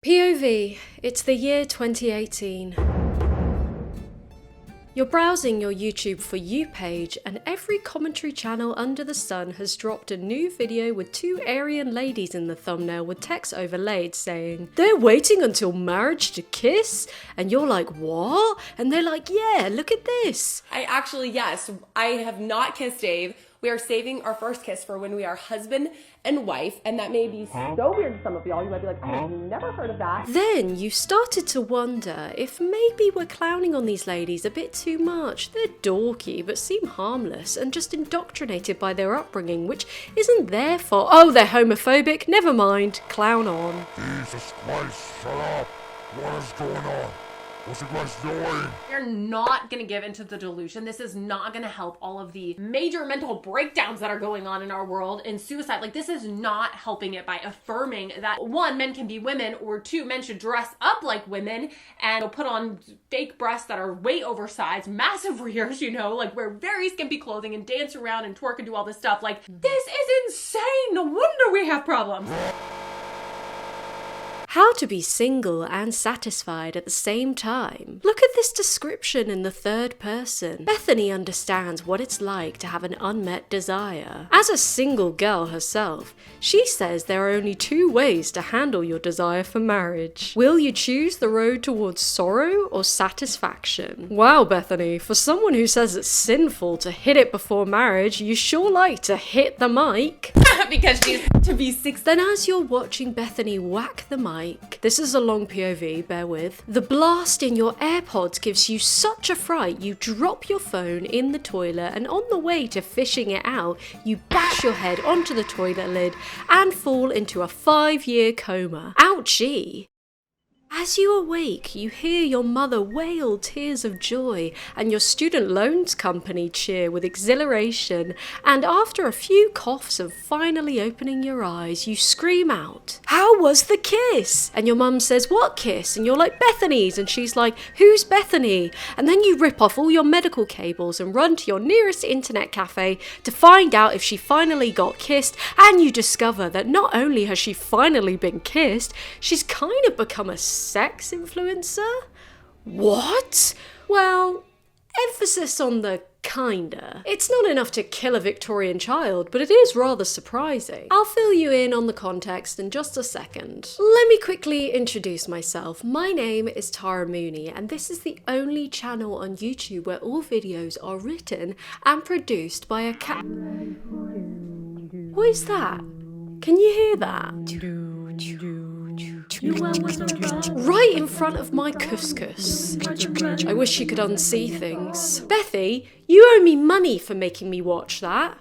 POV, it's the year 2018. You're browsing your YouTube For You page and every commentary channel under the sun has dropped a new video with two Aryan ladies in the thumbnail with text overlaid saying, "They're waiting until marriage to kiss?" And you're like, what? And they're like, yeah, look at this. Yes, I have not kissed Dave. We are saving our first kiss for when we are husband and wife, and that may be so weird to some of y'all. You might be like, I've never heard of that. Then you started to wonder if maybe we're clowning on these ladies a bit too much. They're dorky but seem harmless and just indoctrinated by their upbringing, which isn't their fault. Oh, they're homophobic? Never mind, clown on. Jesus Christ, shut up! What is going on? What's you guys doing? You're not gonna give into the delusion. This is not gonna help all of the major mental breakdowns that are going on in our world and suicide. Like, this is not helping it by affirming that one, men can be women, or two, men should dress up like women and put on fake breasts that are way oversized, massive rears, you know, like wear very skimpy clothing and dance around and twerk and do all this stuff. Like, this is insane. No wonder we have problems. How to be single and satisfied at the same time. Look at this description in the third person. Bethany understands what it's like to have an unmet desire. As a single girl herself, she says there are only two ways to handle your desire for marriage. Will you choose the road towards sorrow or satisfaction? Wow, Bethany, for someone who says it's sinful to hit it before marriage, you sure like to hit the mic. Because she's to be 6. Then as you're watching Bethany whack the mic, this is a long POV, bear with, the blast in your AirPods gives you such a fright you drop your phone in the toilet, and on the way to fishing it out, you bash your head onto the toilet lid and fall into a 5-year coma. Ouchie! As you awake, you hear your mother wail tears of joy and your student loans company cheer with exhilaration, and after a few coughs of finally opening your eyes, you scream out, "How was the kiss?" And your mum says, "What kiss?" And you're like, "Bethany's," and she's like, "Who's Bethany?" And then you rip off all your medical cables and run to your nearest internet cafe to find out if she finally got kissed, and you discover that not only has she finally been kissed, she's kind of become a sex influencer? What? Well, emphasis on the kinda. It's not enough to kill a Victorian child, but it is rather surprising. I'll fill you in on the context in just a second. Let me quickly introduce myself. My name is Tara Mooney, and this is the only channel on YouTube where all videos are written and produced by a cat. What is that? Can you hear that? Right in front of my couscous. I wish you could unsee things. Bethy, you owe me money for making me watch that.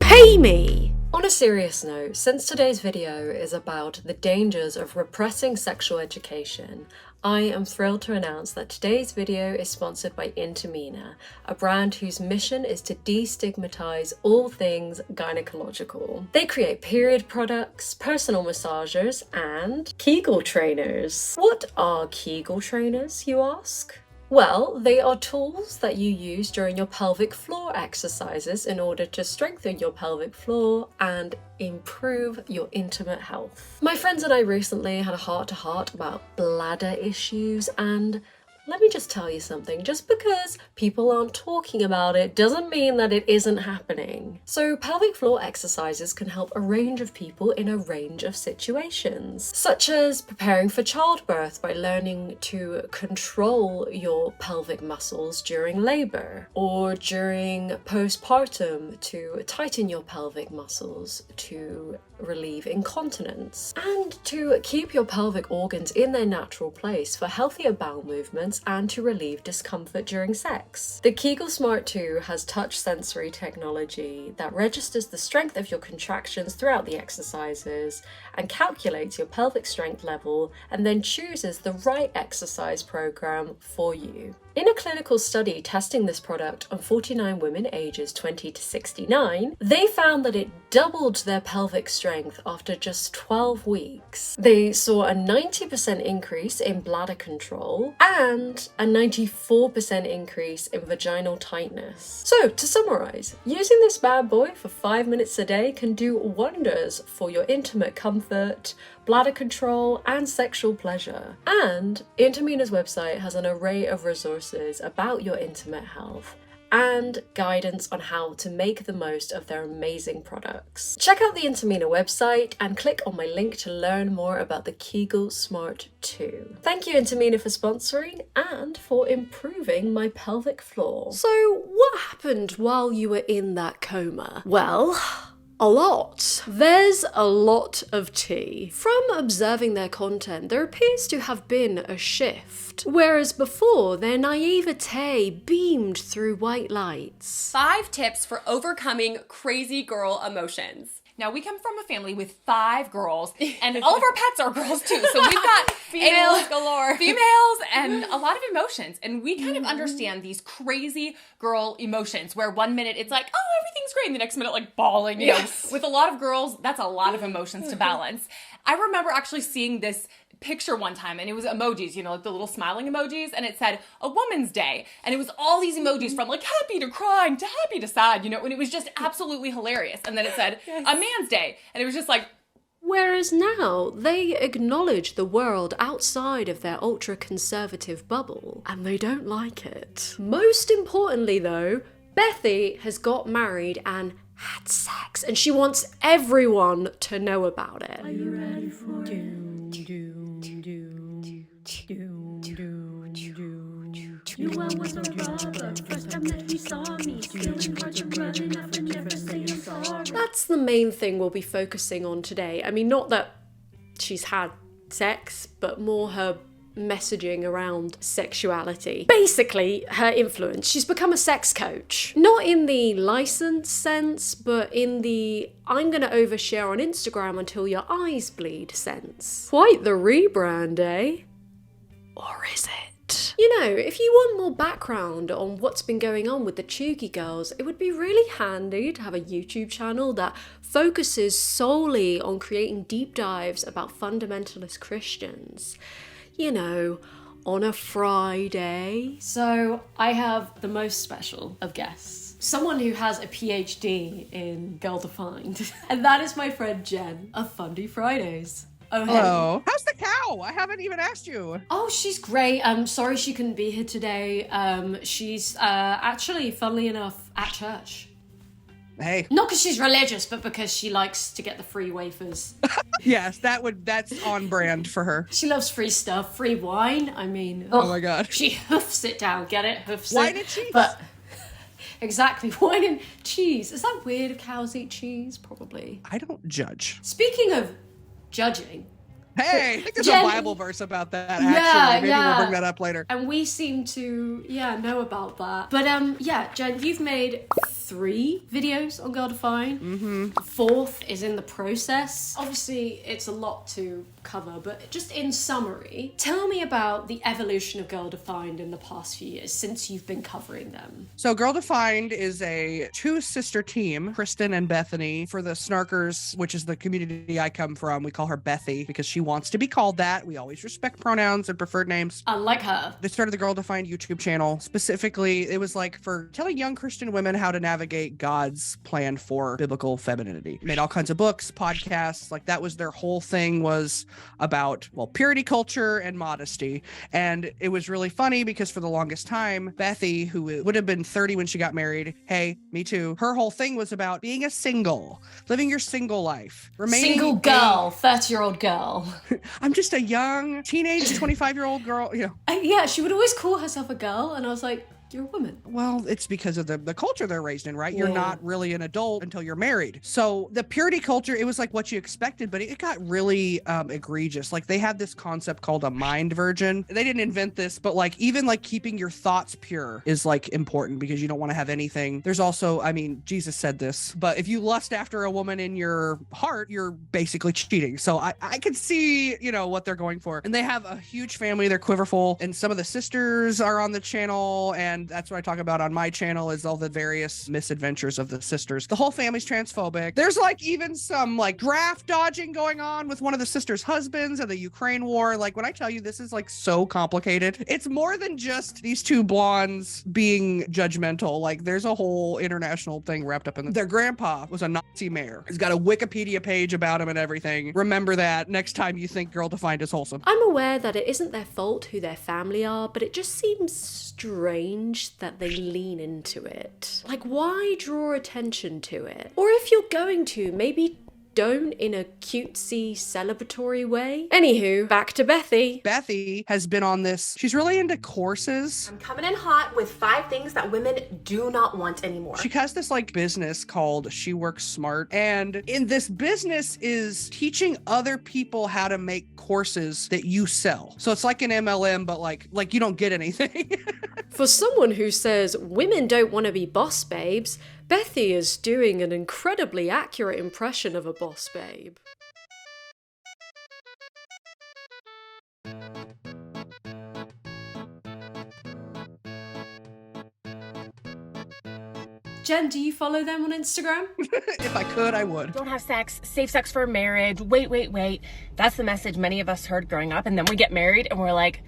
Pay me! On a serious note, since today's video is about the dangers of repressing sexual education, I am thrilled to announce that today's video is sponsored by Intimina, a brand whose mission is to destigmatize all things gynecological. They create period products, personal massagers, and Kegel trainers. What are Kegel trainers, you ask? Well, they are tools that you use during your pelvic floor exercises in order to strengthen your pelvic floor and improve your intimate health. My friends and I recently had a heart-to-heart about bladder issues, and let me just tell you something, just because people aren't talking about it doesn't mean that it isn't happening. So pelvic floor exercises can help a range of people in a range of situations, such as preparing for childbirth by learning to control your pelvic muscles during labor, or during postpartum to tighten your pelvic muscles to relieve incontinence, and to keep your pelvic organs in their natural place for healthier bowel movements and to relieve discomfort during sex. The Kegel Smart 2 has touch sensory technology that registers the strength of your contractions throughout the exercises and calculates your pelvic strength level and then chooses the right exercise program for you. In a clinical study testing this product on 49 women ages 20 to 69, they found that it doubled their pelvic strength after just 12 weeks. They saw a 90% increase in bladder control and a 94% increase in vaginal tightness. So, to summarize, using this bad boy for 5 minutes a day can do wonders for your intimate comfort, bladder control, and sexual pleasure. And Intimina's website has an array of resources about your intimate health and guidance on how to make the most of their amazing products. Check out the Intimina website and click on my link to learn more about the Kegel Smart 2. Thank you, Intimina, for sponsoring and for improving my pelvic floor. So, what happened while you were in that coma? Well, a lot. There's a lot of tea. From observing their content, there appears to have been a shift. Whereas before, their naivete beamed through white lights. 5 tips for overcoming crazy girl emotions. Now, we come from a family with 5 girls, and all of our pets are girls too. So we've got Females galore. Females and a lot of emotions. And we kind of understand these crazy girl emotions where one minute it's like, oh, everything's great. And the next minute, like bawling, you know. With a lot of girls, that's a lot of emotions to balance. I remember actually seeing this picture one time, and it was emojis, you know, like the little smiling emojis, and it said a woman's day, and it was all these emojis from like happy to crying to happy to sad, you know, and it was just absolutely hilarious. And then it said a man's day, and it was just like, whereas now they acknowledge the world outside of their ultra-conservative bubble, and they don't like it. Most importantly though, Bethy has got married and had sex, and she wants everyone to know about it. Are you ready for it? You was a robber. First time that you saw me, stealing cards and running off and never saying sorry. That's the main thing we'll be focusing on today. I mean, not that she's had sex, but more her messaging around sexuality. Basically, her influence. She's become a sex coach. Not in the licensed sense, but in the I'm gonna overshare on Instagram until your eyes bleed sense. Quite the rebrand, eh? Or is it? You know, if you want more background on what's been going on with the Chuggy girls, it would be really handy to have a YouTube channel that focuses solely on creating deep dives about fundamentalist Christians. You know, on a Friday. So I have the most special of guests. Someone who has a PhD in Girl Defined. And that is my friend Jen of Fundie Fridays. Oh, hello. How's the cow? I haven't even asked you. Oh, she's great. I'm sorry she couldn't be here today. She's actually, funnily enough, at church. Hey. Not because she's religious, but because she likes to get the free wafers. Yes, that's on brand for her. She loves free stuff, free wine. I mean, oh my God. She hoofs it down. Get it? Hoofs wine it. And cheese. But exactly, wine and cheese. Is that weird if cows eat cheese? Probably. I don't judge. Speaking of judging. Hey, I think there's a Bible verse about that, actually. Maybe we'll bring that up later. And we seem to, know about that. But, Jen, you've made 3 videos on Girl Defined. Mm-hmm. 4th is in the process. Obviously, it's a lot to cover, but just in summary, tell me about the evolution of Girl Defined in the past few years since you've been covering them. So Girl Defined is a 2-sister team, Kristen and Bethany. For the snarkers, which is the community I come from, we call her Bethy because she wants to be called that. We always respect pronouns and preferred names. Unlike her. They started the Girl Defined YouTube channel. Specifically, it was like for telling young Christian women how to navigate God's plan for biblical femininity. Made all kinds of books, podcasts, like that was their whole thing, was about, well, purity culture and modesty. And it was really funny because for the longest time, Bethy, who would have been 30 when she got married, hey, me too, her whole thing was about being a single, living your single life, remaining single girl, 30-year-old girl. I'm just a young teenage 25-year-old girl, you know. Yeah, she would always call herself a girl, and I was like, you're a woman. Well, it's because of the culture they're raised in, right? You're not really an adult until you're married. So the purity culture, it was like what you expected, but it got really egregious. Like they had this concept called a mind virgin. They didn't invent this, but like even like keeping your thoughts pure is like important because you don't want to have anything. There's also, I mean, Jesus said this, but if you lust after a woman in your heart, you're basically cheating. So I could see, you know, what they're going for. And they have a huge family. They're quiverful. And some of the sisters are on the channel, and and that's what I talk about on my channel, is all the various misadventures of the sisters. The whole family's transphobic. There's like even some like draft dodging going on with one of the sisters' husbands and the Ukraine war. Like when I tell you this is like so complicated, it's more than just these two blondes being judgmental. Like there's a whole international thing wrapped up in it. Their grandpa was a Nazi mayor. He's got a Wikipedia page about him and everything. Remember that next time you think Girl Defined is wholesome. I'm aware that it isn't their fault who their family are, but it just seems strange that they lean into it. Like, why draw attention to it? Or if you're going to, maybe don't in a cutesy celebratory way. Anywho, back to Bethy. Bethy has been on this. She's really into courses. I'm coming in hot with 5 things that women do not want anymore. She has this like business called She Works Smart. And in this business is teaching other people how to make courses that you sell. So it's like an MLM, but like you don't get anything. For someone who says women don't want to be boss babes, Bethy is doing an incredibly accurate impression of a boss babe. Jen, do you follow them on Instagram? If I could, I would. Don't have sex, save sex for marriage. Wait. That's the message many of us heard growing up, and then we get married and we're like,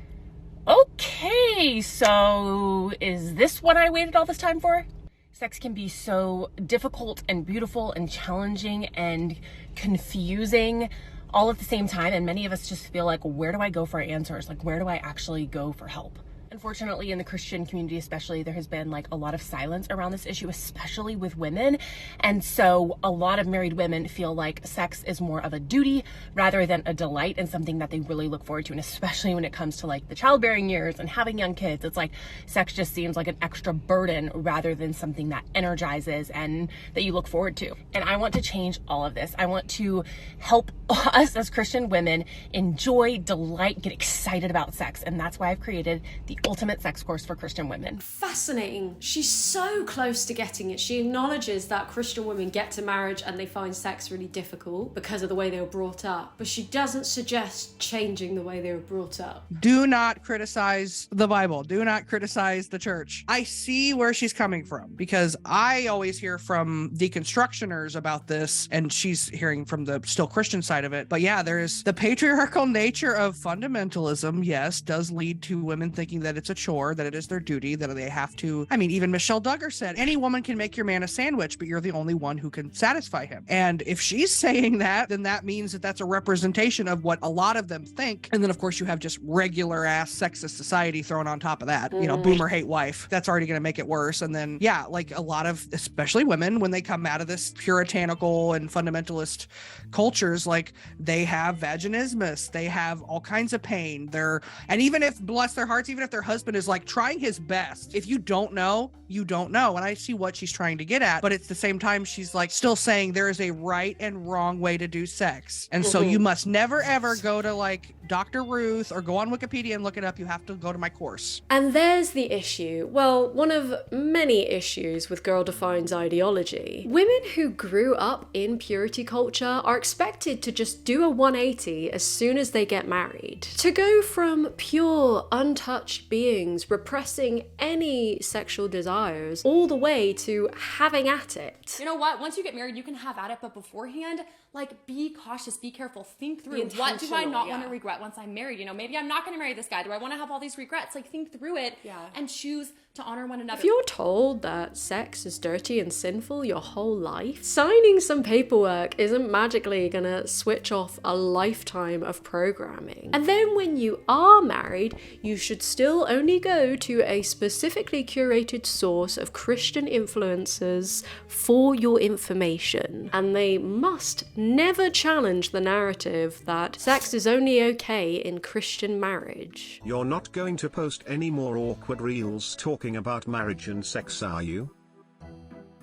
okay, so is this what I waited all this time for? Sex can be so difficult and beautiful and challenging and confusing all at the same time, and many of us just feel like, where do I go for answers? Like, where do I actually go for help? Unfortunately, in the Christian community especially, there has been like a lot of silence around this issue, especially with women. And so a lot of married women feel like sex is more of a duty rather than a delight and something that they really look forward to. And especially when it comes to like the childbearing years and having young kids, it's like sex just seems like an extra burden rather than something that energizes and that you look forward to. And I want to change all of this. I want to help us as Christian women enjoy, delight, get excited about sex. And that's why I've created the ultimate sex course for Christian women. Fascinating. She's so close to getting it. She acknowledges that Christian women get to marriage and they find sex really difficult because of the way they were brought up. But she doesn't suggest changing the way they were brought up. Do not criticize the Bible. Do not criticize the church. I see where she's coming from because I always hear from deconstructioners about this, and she's hearing from the still Christian side of it. But yeah, there's the patriarchal nature of fundamentalism, yes, does lead to women thinking that it's a chore, that it is their duty, that they have to. I mean, even Michelle Duggar said, any woman can make your man a sandwich, but you're the only one who can satisfy him. And if she's saying that, then that means that that's a representation of what a lot of them think. And then, of course, you have just regular ass sexist society thrown on top of that. You know, boomer hate wife. That's already going to make it worse. And then, yeah, like a lot of, especially women, when they come out of this puritanical and fundamentalist cultures, like they have vaginismus, they have all kinds of pain. And even if, bless their hearts, even if their husband is like trying his best, if you don't know, you don't know. And I see what she's trying to get at, but at the same time, she's like still saying there is a right and wrong way to do sex. And so you must never ever go to like Dr. Ruth or go on Wikipedia and look it up. You have to go to my course. And there's the issue. Well, one of many issues with Girl Defined's ideology. Women who grew up in purity culture are expected to just do a 180 as soon as they get married. To go from pure, untouched beings repressing any sexual desires all the way to having at it. You know what? Once you get married, you can have at it, but beforehand, like, be cautious, be careful, think through, what do I not want to regret once I'm married? You know, maybe I'm not going to marry this guy. Do I want to have all these regrets? Like, think through it and choose to honor one another. If you're told that sex is dirty and sinful your whole life, signing some paperwork isn't magically gonna switch off a lifetime of programming. And then when you are married, you should still only go to a specifically curated source of Christian influencers for your information. And they must never challenge the narrative that sex is only okay in Christian marriage. You're not going to post any more awkward reels talking about marriage and sex, are you?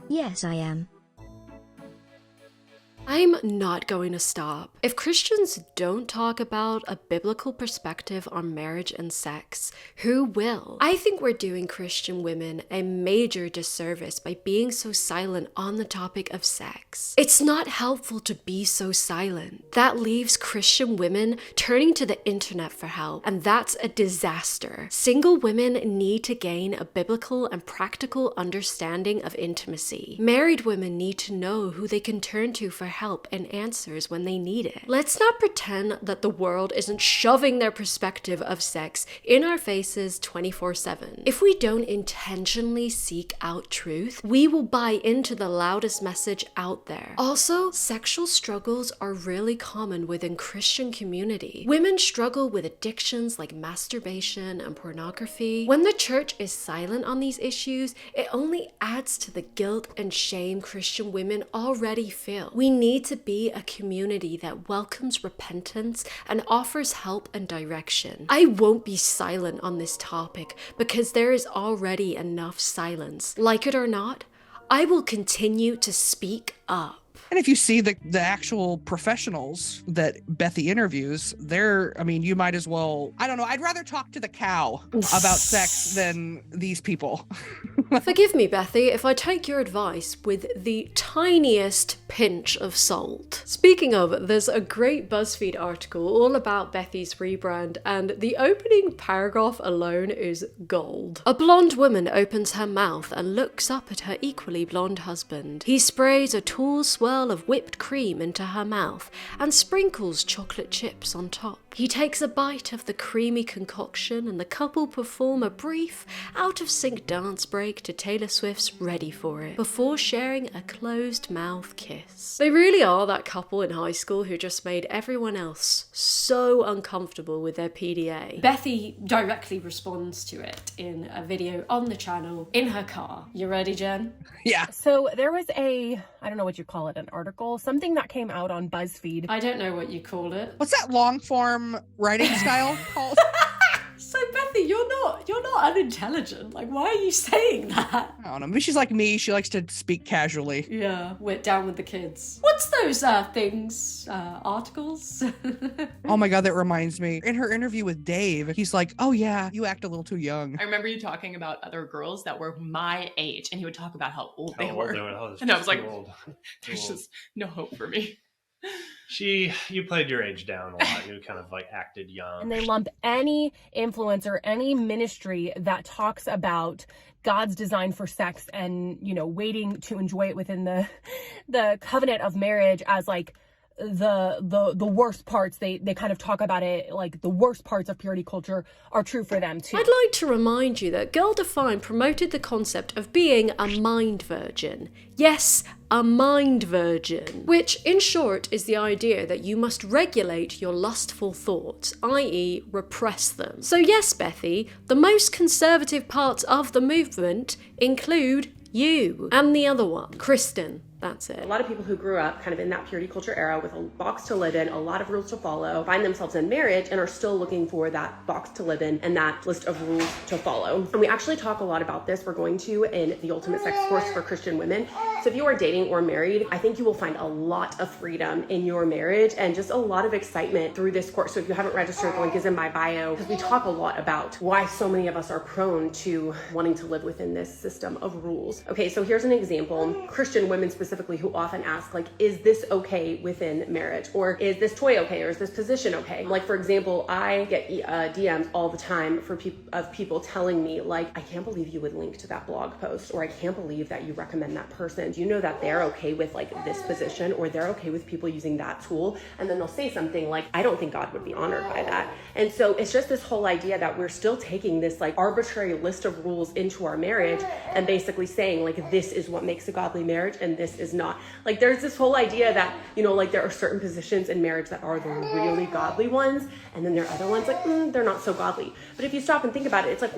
Yes, I am. I'm not going to stop. If Christians don't talk about a biblical perspective on marriage and sex, who will? I think we're doing Christian women a major disservice by being so silent on the topic of sex. It's not helpful to be so silent. That leaves Christian women turning to the internet for help, and that's a disaster. Single women need to gain a biblical and practical understanding of intimacy. Married women need to know who they can turn to for help and answers when they need it. Let's not pretend that the world isn't shoving their perspective of sex in our faces 24/7. If we don't intentionally seek out truth, we will buy into the loudest message out there. Also, sexual struggles are really common within Christian community. Women struggle with addictions like masturbation and pornography. When the church is silent on these issues, it only adds to the guilt and shame Christian women already feel. We need to be a community that welcomes repentance and offers help and direction. I won't be silent on this topic because there is already enough silence. Like it or not, I will continue to speak up. And if you see the actual professionals that Bethy interviews, you might as well, I don't know, I'd rather talk to the cow about sex than these people. Forgive me, Bethy, if I take your advice with the tiniest pinch of salt. Speaking of, there's a great BuzzFeed article all about Bethy's rebrand, and the opening paragraph alone is gold. A blonde woman opens her mouth and looks up at her equally blonde husband. He sprays a tall swirl of whipped cream into her mouth and sprinkles chocolate chips on top. He takes a bite of the creamy concoction and the couple perform a brief, out-of-sync dance break to Taylor Swift's Ready For It before sharing a closed-mouth kiss. They really are that couple in high school who just made everyone else so uncomfortable with their PDA. Bethy directly responds to it in a video on the channel in her car. You ready, Jen? Yeah. So there was I don't know what you call it, an article, something that came out on BuzzFeed. I don't know what you call it. What's that long form writing style called? So Bethy, you're not unintelligent. Like, why are you saying that? I don't know. Maybe she's like me. She likes to speak casually. Yeah, we're down with the kids. What's those things? Articles? Oh my God, that reminds me. In her interview with Dave, he's like, "Oh yeah, you act a little too young." I remember you talking about other girls that were my age, and he would talk about how old they How were. old they were. Oh, And I was like, too old. there's just no hope for me. You played your age down a lot. You kind of like acted young. And they lump any influencer, any ministry that talks about God's design for sex and, waiting to enjoy it within the covenant of marriage as like the worst parts. They kind of talk about it like the worst parts of purity culture are true for them too. I'd like to remind you that Girl Defined promoted the concept of being a mind virgin. Yes, a mind virgin, which in short is the idea that you must regulate your lustful thoughts, i.e. repress them. So yes, Bethy, the most conservative parts of the movement include you and the other one, Kristen. That's it. A lot of people who grew up kind of in that purity culture era with a box to live in, a lot of rules to follow, find themselves in marriage and are still looking for that box to live in and that list of rules to follow. And we actually talk a lot about this. We're going to in the Ultimate Sex Course for Christian Women. So if you are dating or married, I think you will find a lot of freedom in your marriage and just a lot of excitement through this course. So if you haven't registered, the link is in my bio, because we talk a lot about why so many of us are prone to wanting to live within this system of rules. Okay, so here's an example. Christian women specifically who often ask, like, is this okay within marriage? Or is this toy okay? Or is this position okay? Like, for example, I get DMs all the time of people telling me, like, I can't believe you would link to that blog post, or I can't believe that you recommend that person. Do you know that they're okay with like this position, or they're okay with people using that tool? And then they'll say something like, I don't think God would be honored by that. And so it's just this whole idea that we're still taking this like arbitrary list of rules into our marriage and basically saying like, this is what makes a godly marriage and this is not. Like, there's this whole idea that, like there are certain positions in marriage that are the really godly ones, and then there are other ones like, they're not so godly. But if you stop and think about it, it's like,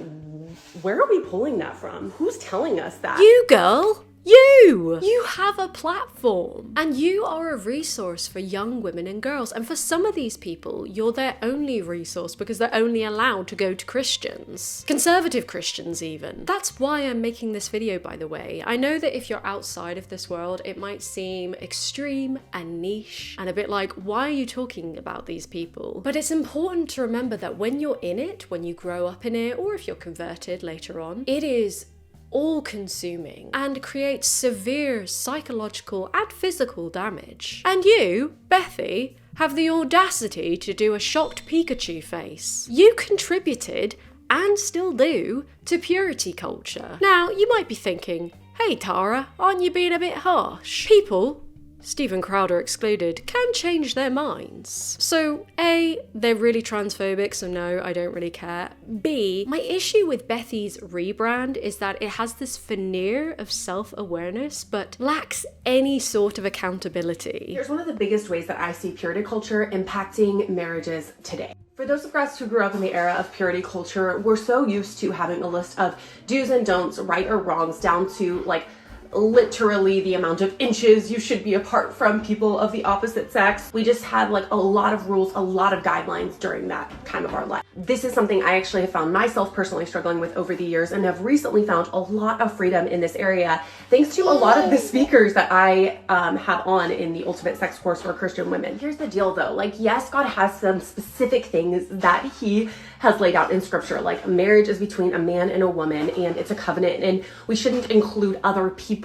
where are we pulling that from? Who's telling us that? You, girl. You have a platform, and you are a resource for young women and girls. And for some of these people, you're their only resource because they're only allowed to go to Christians, conservative Christians even. That's why I'm making this video, by the way. I know that if you're outside of this world, it might seem extreme and niche and a bit like, why are you talking about these people? But it's important to remember that when you're in it, when you grow up in it, or if you're converted later on, it is all-consuming and creates severe psychological and physical damage. And you, Bethy, have the audacity to do a shocked Pikachu face. You contributed, and still do, to purity culture. Now, you might be thinking, hey Tara, aren't you being a bit harsh? People, Stephen Crowder excluded, can change their minds. So A, they're really transphobic, so no, I don't really care. B, my issue with Bethy's rebrand is that it has this veneer of self-awareness, but lacks any sort of accountability. Here's one of the biggest ways that I see purity culture impacting marriages today. For those of us who grew up in the era of purity culture, we're so used to having a list of do's and don'ts, right or wrongs, down to like literally the amount of inches you should be apart from people of the opposite sex. We just had like a lot of rules, a lot of guidelines during that time of our life. This is something I actually have found myself personally struggling with over the years, and have recently found a lot of freedom in this area thanks to a lot of the speakers that I have on in the Ultimate Sex Course for Christian Women. Here's the deal though, like yes, God has some specific things that he has laid out in scripture, like marriage is between a man and a woman, and it's a covenant, and we shouldn't include other people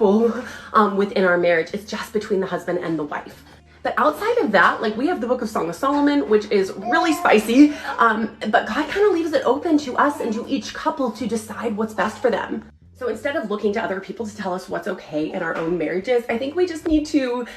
within our marriage. It's just between the husband and the wife. But outside of that, like we have the book of Song of Solomon, which is really spicy, but God kind of leaves it open to us and to each couple to decide what's best for them. So instead of looking to other people to tell us what's okay in our own marriages, I think we just need to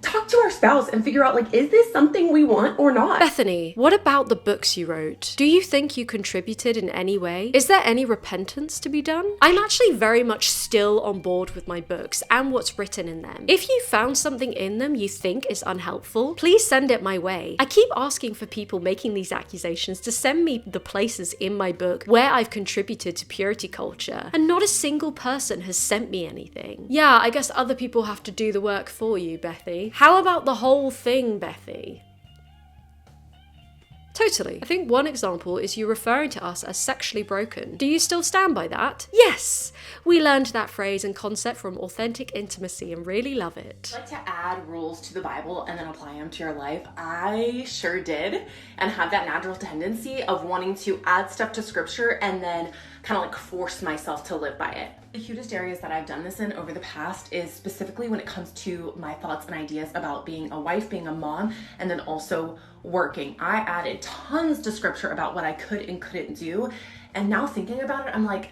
talk to our spouse and figure out, like, is this something we want or not? Bethany, what about the books you wrote? Do you think you contributed in any way? Is there any repentance to be done? I'm actually very much still on board with my books and what's written in them. If you found something in them you think is unhelpful, please send it my way. I keep asking for people making these accusations to send me the places in my book where I've contributed to purity culture, and not a single person has sent me anything. Yeah, I guess other people have to do the work for you, Bethy. How about the whole thing, Bethy? Totally. I think one example is you referring to us as sexually broken. Do you still stand by that? Yes! We learned that phrase and concept from Authentic Intimacy and really love it. Like to add rules to the Bible and then apply them to your life? I sure did, and have that natural tendency of wanting to add stuff to scripture and then kind of like force myself to live by it. The hugest areas that I've done this in over the past is specifically when it comes to my thoughts and ideas about being a wife, being a mom, and then also working. I added tons to scripture about what I could and couldn't do, and now thinking about it, I'm like,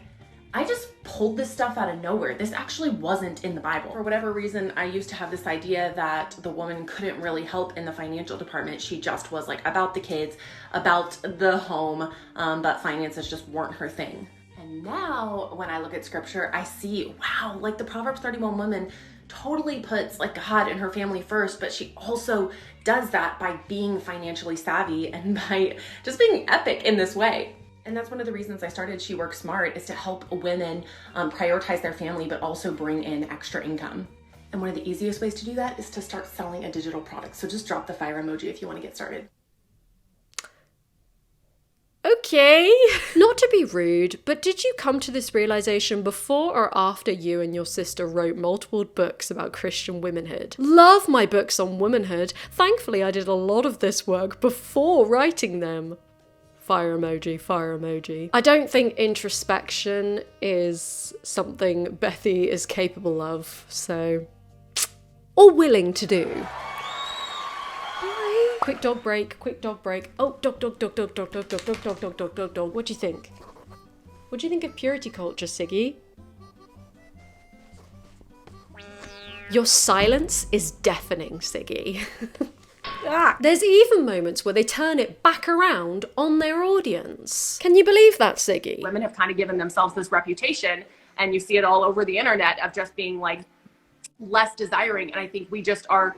I just pulled this stuff out of nowhere. This actually wasn't in the Bible. For whatever reason, I used to have this idea that the woman couldn't really help in the financial department. She just was like about the kids, about the home, but finances just weren't her thing. And now when I look at scripture, I see, wow, like the Proverbs 31 woman totally puts like God and her family first, but she also does that by being financially savvy and by just being epic in this way. And that's one of the reasons I started She Works Smart, is to help women prioritize their family, but also bring in extra income. And one of the easiest ways to do that is to start selling a digital product. So just drop the fire emoji if you want to get started. Okay. Not to be rude, but did you come to this realization before or after you and your sister wrote multiple books about Christian womanhood? Love my books on womanhood. Thankfully, I did a lot of this work before writing them. Fire emoji, fire emoji. I don't think introspection is something Bethy is capable of, so... or willing to do. Quick dog break, quick dog break. Oh, dog. What do you think? What do you think of purity culture, Siggy? Your silence is deafening, Siggy. There's even moments where they turn it back around on their audience. Can you believe that, Siggy? Women have kind of given themselves this reputation, and you see it all over the internet, of just being like less desiring. And I think we just are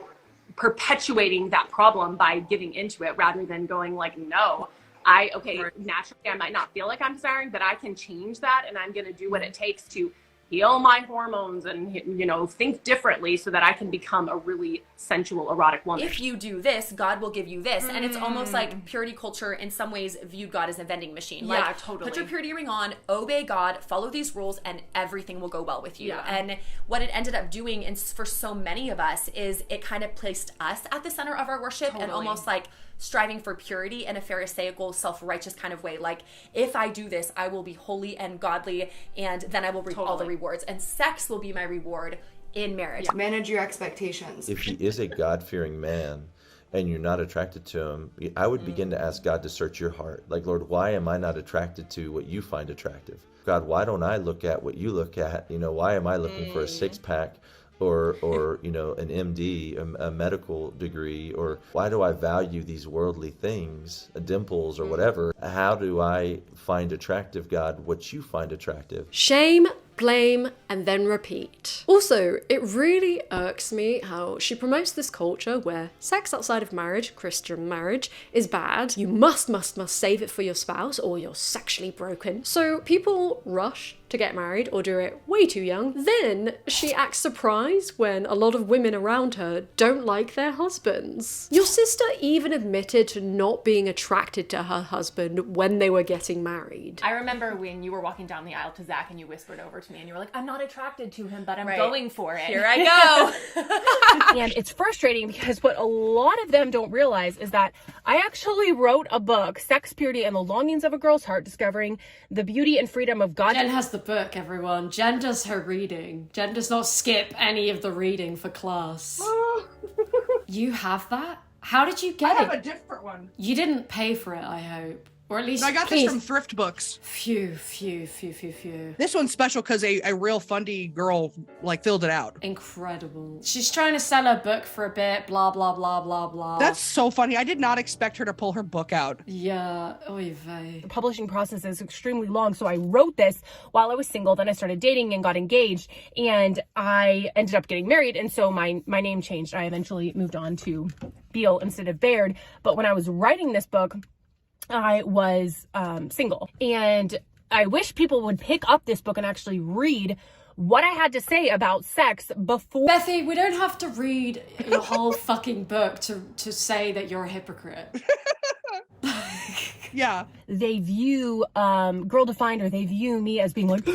perpetuating that problem by giving into it, rather than going like, no, naturally I might not feel like I'm desiring, but I can change that, and I'm going to do what it takes to heal my hormones and, you know, think differently so that I can become a really sensual, erotic woman. If you do this, God will give you this. And it's almost like purity culture in some ways viewed God as a vending machine. Yeah, Like, totally. put your purity ring on, obey God, follow these rules, and everything will go well with you. And what it ended up doing, and for so many of us, is it kind of placed us at the center of our worship and almost like striving for purity in a pharisaical, self-righteous kind of way. Like, if I do this, I will be holy and godly, and then I will reap all the rewards. And sex will be my reward in marriage. Manage your expectations. If he is a God-fearing man and you're not attracted to him, I would begin to ask God to search your heart. Like, Lord, why am I not attracted to what you find attractive? God, why don't I look at what you look at? You know, why am I looking for a six-pack or you know, an MD, a medical degree? Or why do I value these worldly things, dimples or whatever? How do I find attractive, God, what you find attractive? Shame, blame, and then repeat. Also, it really irks me how she promotes this culture where sex outside of marriage, Christian marriage, is bad. You must save it for your spouse or you're sexually broken. So people rush to get married or do it way too young. Then she acts surprised when a lot of women around her don't like their husbands. Your sister even admitted to not being attracted to her husband when they were getting married. I remember when you were walking down the aisle to Zach and you whispered over to me and you were like, I'm not attracted to him, but I'm going for it. Here I go. And it's frustrating because what a lot of them don't realize is that I actually wrote a book, Sex, Purity, and the Longings of a Girl's Heart, discovering the beauty and freedom of God. Jen has the book, everyone. Jen does her reading. Jen does not skip any of the reading for class. You have that? How did you get it? I have a different one. You didn't pay for it, I hope. Or at least I got this from thrift books. Phew. This one's special because a real Fundie girl like filled it out. Incredible. She's trying to sell her book for a bit, blah, blah, blah, blah, blah. That's so funny. I did not expect her to pull her book out. Yeah, oy vey. The publishing process is extremely long, so I wrote this while I was single. Then I started dating and got engaged, and I ended up getting married, and so my name changed. I eventually moved on to Beal instead of Baird. But when I was writing this book, I was single, and I wish people would pick up this book and actually read what I had to say about sex before. Bethy, we don't have to read your whole fucking book to say that you're a hypocrite. Yeah. They view Girl Defined, or they view me as being like,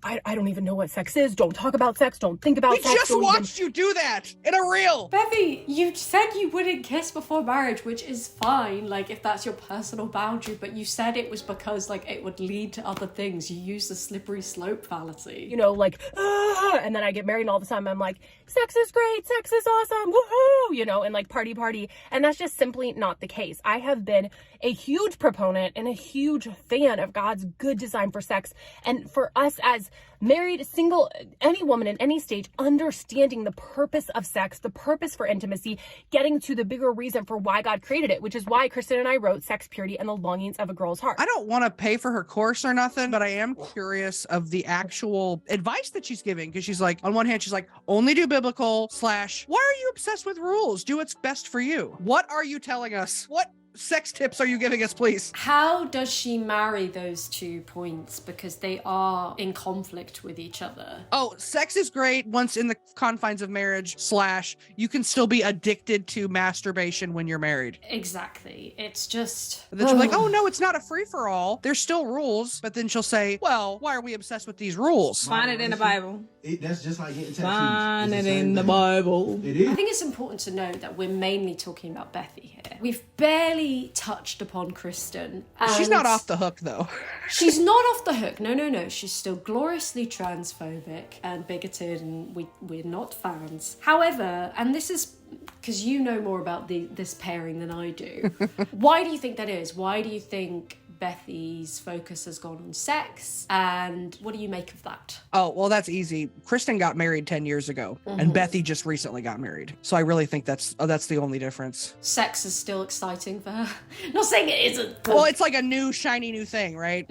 I don't even know what sex is. Don't talk about sex. Don't think about sex. We just watched you do that in a reel. Bethy, you said you wouldn't kiss before marriage, which is fine, like, if that's your personal boundary, but you said it was because, like, it would lead to other things. You used the slippery slope fallacy. You know, like, and then I get married and all the time I'm like, sex is great, sex is awesome, woohoo, you know, and like party. And that's just simply not the case. I have been a huge proponent and a huge fan of God's good design for sex. And for us as married, single, any woman in any stage, understanding the purpose of sex, the purpose for intimacy, getting to the bigger reason for why God created it, which is why Kristen and I wrote Sex, Purity, and the Longings of a Girl's Heart. I don't want to pay for her course or nothing, but I am curious of the actual advice that she's giving, because she's like, on one hand, she's like, only do biblical / why are you obsessed with rules? Do what's best for you. What are you telling us? What sex tips are you giving us, please? How does she marry those 2 points? Because they are in conflict with each other. Oh, sex is great once in the confines of marriage / you can still be addicted to masturbation when you're married. Exactly. It's just... And then she's like, oh no, it's not a free-for-all. There's still rules. But then she'll say, well, why are we obsessed with these rules? Find it in the Bible. That's just like getting tattoos. Find it in the Bible. It is. I think it's important to note that we're mainly talking about Bethy here. We've barely touched upon Kristen. She's not off the hook, though. She's not off the hook. No. She's still gloriously transphobic and bigoted, and we're not fans. However, and this is because you know more about this pairing than I do. Why do you think that is? Why do you think Bethy's focus has gone on sex, and what do you make of that? Oh, well, that's easy. Kristen got married 10 years ago, and Bethy just recently got married. So I really think that's the only difference. Sex is still exciting for her. Not saying it isn't. Well, it's like a new, shiny new thing, right?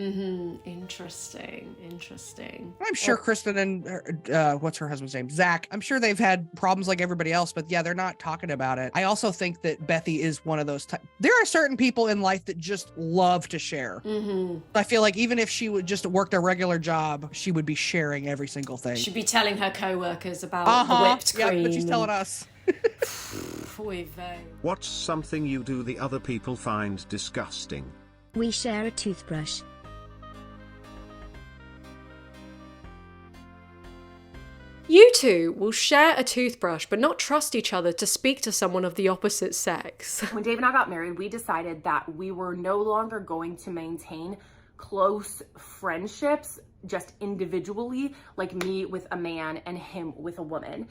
Interesting. I'm sure Kristen and, what's her husband's name? Zach. I'm sure they've had problems like everybody else, but yeah, they're not talking about it. I also think that Bethy is one of those there are certain people in life that just love to share share. I feel like even if she would just worked a regular job, she would be sharing every single thing. She'd be telling her co-workers about the whipped cream. Yeah, but she's telling us. What's something you do the other people find disgusting? We share a toothbrush. You two will share a toothbrush but not trust each other to speak to someone of the opposite sex. When Dave and I got married, we decided that we were no longer going to maintain close friendships just individually, like me with a man and him with a woman.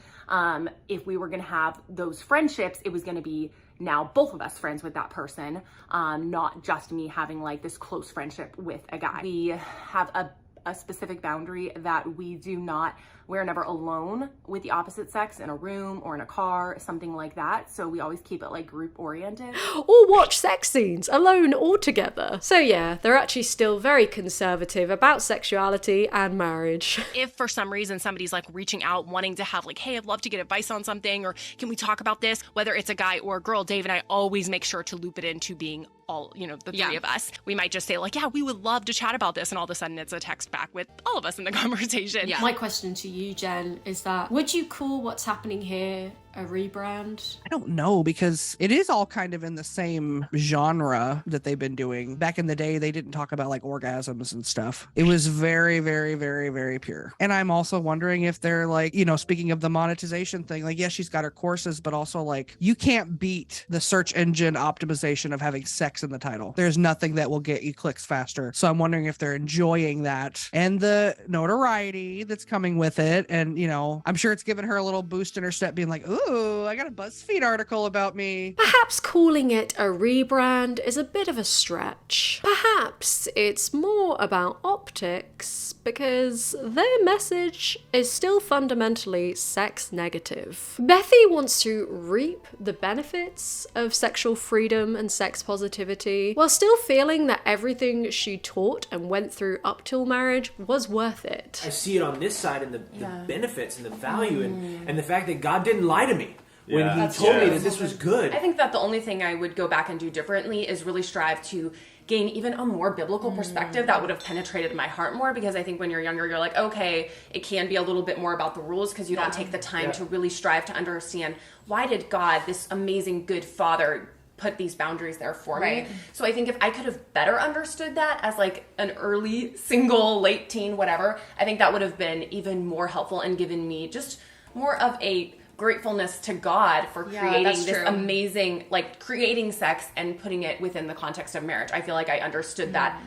If we were gonna have those friendships, it was gonna be now both of us friends with that person, not just me having like this close friendship with a guy. We have a specific boundary that we're never alone with the opposite sex in a room or in a car, something like that. So we always keep it like group oriented. Or watch sex scenes alone or together. So yeah, they're actually still very conservative about sexuality and marriage. If for some reason somebody's like reaching out wanting to have like, hey, I'd love to get advice on something, or can we talk about this? Whether it's a guy or a girl, Dave and I always make sure to loop it into being all, the three of us. We might just say like, yeah, we would love to chat about this. And all of a sudden it's a text back with all of us in the conversation. My question to you, Jen, is that would you call what's happening here a rebrand? I don't know, because it is all kind of in the same genre that they've been doing. Back in the day, they didn't talk about like orgasms and stuff. It was very, very, very, very pure. And I'm also wondering if they're like, speaking of the monetization thing, like, yes, she's got her courses, but also like, you can't beat the search engine optimization of having sex in the title. There's nothing that will get you clicks faster. So I'm wondering if they're enjoying that and the notoriety that's coming with it. And, I'm sure it's given her a little boost in her step, being like, ooh, I got a BuzzFeed article about me. Perhaps calling it a rebrand is a bit of a stretch. Perhaps it's more about optics, because their message is still fundamentally sex negative. Bethy wants to reap the benefits of sexual freedom and sex positivity, while still feeling that everything she taught and went through up till marriage was worth it. I see it on this side and the benefits and the value and the fact that God didn't lie to me when he told me that this was good. I think that the only thing I would go back and do differently is really strive to gain even a more biblical perspective that would have penetrated my heart more, because I think when you're younger, you're like, okay, it can be a little bit more about the rules because you don't take the time to really strive to understand, why did God, this amazing good father, put these boundaries there for me? So I think if I could have better understood that as like an early single, late teen, whatever, I think that would have been even more helpful and given me just more of a gratefulness to God for creating this amazing, like creating sex and putting it within the context of marriage. I feel like I understood that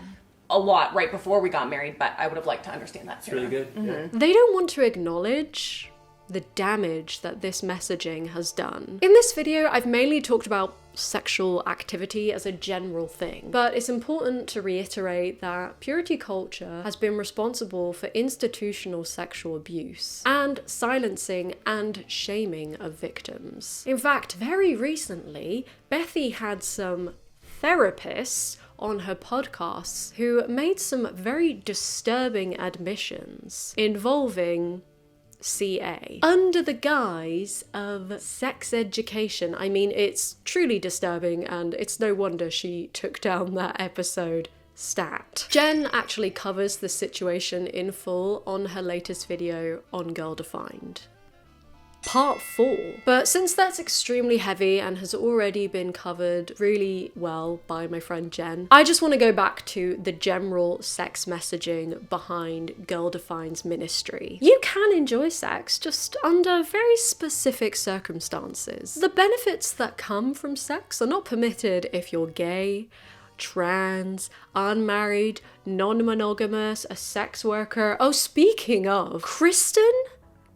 a lot right before we got married, but I would have liked to understand that sooner. It's really good. They don't want to acknowledge the damage that this messaging has done. In this video, I've mainly talked about sexual activity as a general thing, but it's important to reiterate that purity culture has been responsible for institutional sexual abuse and silencing and shaming of victims. In fact, very recently, Bethy had some therapists on her podcasts who made some very disturbing admissions involving CA under the guise of sex education. I mean, it's truly disturbing, and it's no wonder she took down that episode stat. Jen actually covers the situation in full on her latest video on Girl Defined. Part 4. But since that's extremely heavy and has already been covered really well by my friend Jen, I just want to go back to the general sex messaging behind Girl Defined's ministry. You can enjoy sex, just under very specific circumstances. The benefits that come from sex are not permitted if you're gay, trans, unmarried, non-monogamous, a sex worker. Oh, speaking of, Kristen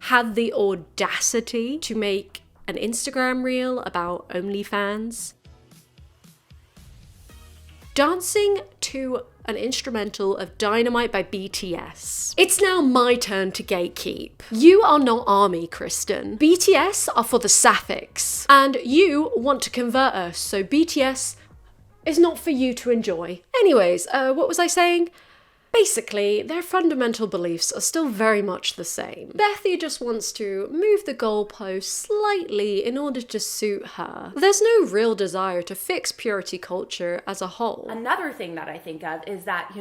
had the audacity to make an Instagram reel about OnlyFans, dancing to an instrumental of Dynamite by BTS. It's now my turn to gatekeep. You are not army, Kristen. BTS are for the sapphics, and you want to convert us, so BTS is not for you to enjoy. Anyways, what was I saying? Basically, their fundamental beliefs are still very much the same. Bethy just wants to move the goalpost slightly in order to suit her. There's no real desire to fix purity culture as a whole. Another thing that I think of is that,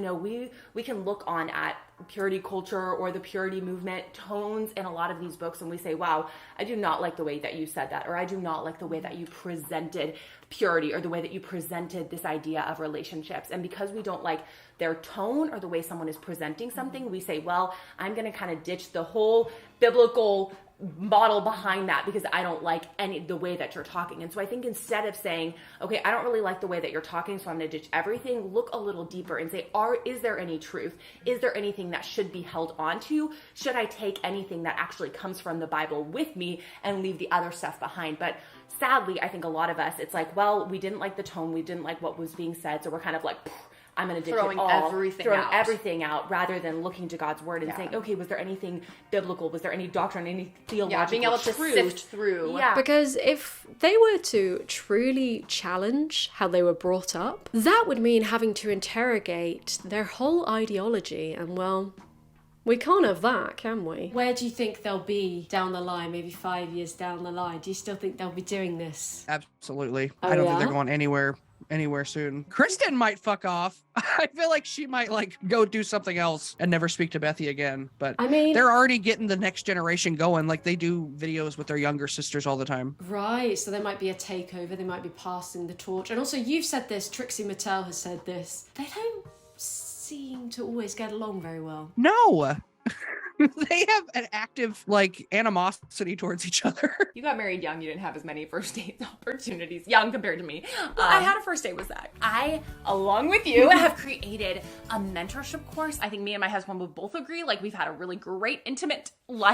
we can look on at purity culture or the purity movement tones in a lot of these books and we say, wow, I do not like the way that you said that, or I do not like the way that you presented purity or the way that you presented this idea of relationships. And because we don't like their tone or the way someone is presenting something, we say, well, I'm going to kind of ditch the whole biblical model behind that because I don't like the way that you're talking. And so I think instead of saying, okay, I don't really like the way that you're talking, so I'm going to ditch everything, look a little deeper and say, is there any truth? Is there anything that should be held on to? Should I take anything that actually comes from the Bible with me and leave the other stuff behind? But sadly, I think a lot of us, it's like, well, we didn't like the tone, we didn't like what was being said, so we're kind of like, I'm going to ditch Throwing it all, everything out. rather than looking to God's word and saying, okay, was there anything biblical? Was there any doctrine, any theological being able to truth? sift through. Yeah. Because if they were to truly challenge how they were brought up, that would mean having to interrogate their whole ideology, and well, we can't have that, can we? Where do you think they'll be down the line, maybe 5 years down the line? Do you still think they'll be doing this? Absolutely. Oh, I don't think yeah? they're going anywhere soon. Kristen might fuck off. I feel like she might go do something else and never speak to Bethy again. But I mean, they're already getting the next generation going. Like they do videos with their younger sisters all the time. Right, so there might be a takeover, they might be passing the torch. And also you've said this, Trixie Mattel has said this, they don't seem to always get along very well. No. They have an active animosity towards each other. You got married young. You didn't have as many first date opportunities. Young compared to me. Well, I had a first date with Zach. I, along with you, have created a mentorship course. I think me and my husband would both agree. We've had a really great, intimate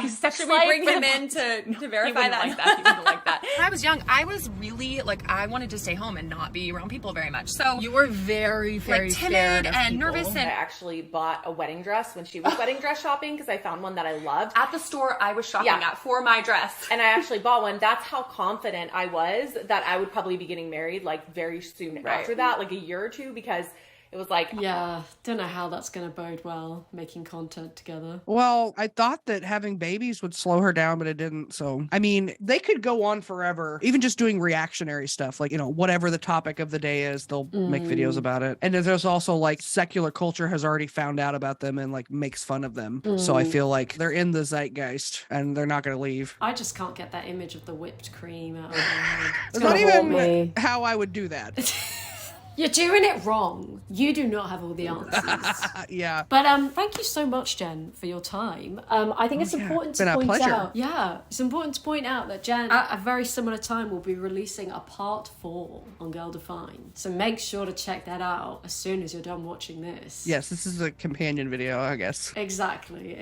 sex Should life. we bring him in to verify that? He wouldn't like that. When I was young, I was really I wanted to stay home and not be around people very much. So You were very, very timid scared of and people. nervous I and actually bought a wedding dress when she was wedding dress shopping because I found one that I loved. At the store I was shopping Yeah. at for my dress. And I actually bought one. That's how confident I was that I would probably be getting married very soon after that, a year or two, because it was yeah, don't know how that's going to bode well, making content together. Well, I thought that having babies would slow her down, but it didn't. So, I mean, they could go on forever, even just doing reactionary stuff, whatever the topic of the day is, they'll make videos about it. And there's also secular culture has already found out about them and makes fun of them. So I feel like they're in the zeitgeist and they're not going to leave. I just can't get that image of the whipped cream out of my head. It's not even how I would do that. You're doing it wrong. You do not have all the answers. Yeah. But thank you so much, Jen, for your time. I think it's important to point out. Yeah, it's important to point out that Jen, at a very similar time, will be releasing a part 4 on Girl Defined. So make sure to check that out as soon as you're done watching this. Yes, this is a companion video, I guess. Exactly.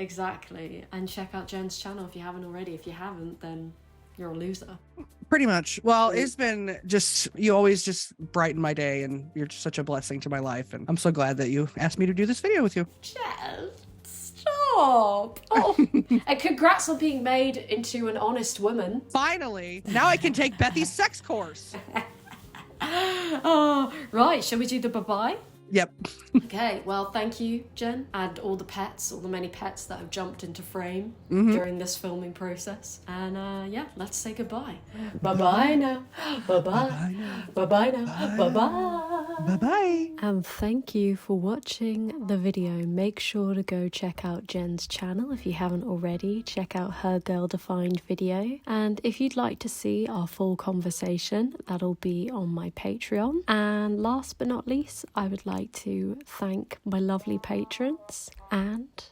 And check out Jen's channel if you haven't already. If you haven't, then you're a loser. Pretty much. Well, it's been you always just brighten my day, and you're just such a blessing to my life. And I'm so glad that you asked me to do this video with you. Jen, stop. Oh, and congrats on being made into an honest woman. Finally, now I can take Bethy's sex course. Oh, right. Shall we do the bye-bye? Yep. Okay, well, thank you, Jen, and all the many pets that have jumped into frame during this filming process. And let's say goodbye. Bye-bye now. Bye-bye. Bye-bye now. Bye-bye. Bye-bye. And thank you for watching the video. Make sure to go check out Jen's channel if you haven't already. Check out her Girl Defined video. And if you'd like to see our full conversation, that'll be on my Patreon. And last but not least, I would like to thank my lovely patrons and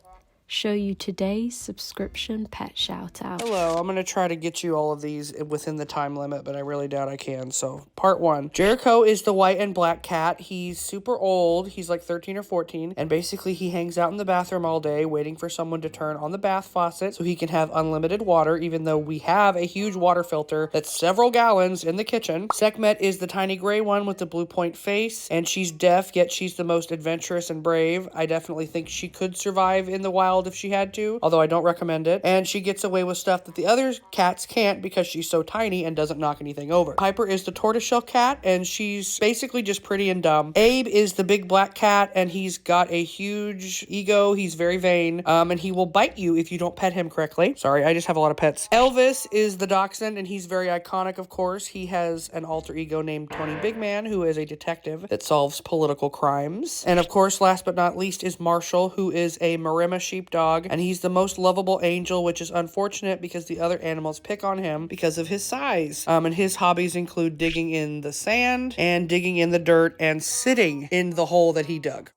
show you today's subscription pet shout out. Hello, I'm going to try to get you all of these within the time limit, but I really doubt I can. So, part 1. Jericho is the white and black cat. He's super old. He's 13 or 14. And basically, he hangs out in the bathroom all day waiting for someone to turn on the bath faucet so he can have unlimited water, even though we have a huge water filter that's several gallons in the kitchen. Sekhmet is the tiny gray one with the blue point face. And she's deaf, yet she's the most adventurous and brave. I definitely think she could survive in the wild child if she had to, although I don't recommend it. And she gets away with stuff that the other cats can't because she's so tiny and doesn't knock anything over. Piper is the tortoiseshell cat, and she's basically just pretty and dumb. Abe is the big black cat, and he's got a huge ego. He's very vain, and he will bite you if you don't pet him correctly. Sorry, I just have a lot of pets. Elvis is the dachshund, and he's very iconic, of course. He has an alter ego named Tony Bigman, who is a detective that solves political crimes. And of course, last but not least is Marshall, who is a Maremma sheepdog, and he's the most lovable angel, which is unfortunate because the other animals pick on him because of his size. And his hobbies include digging in the sand and digging in the dirt and sitting in the hole that he dug.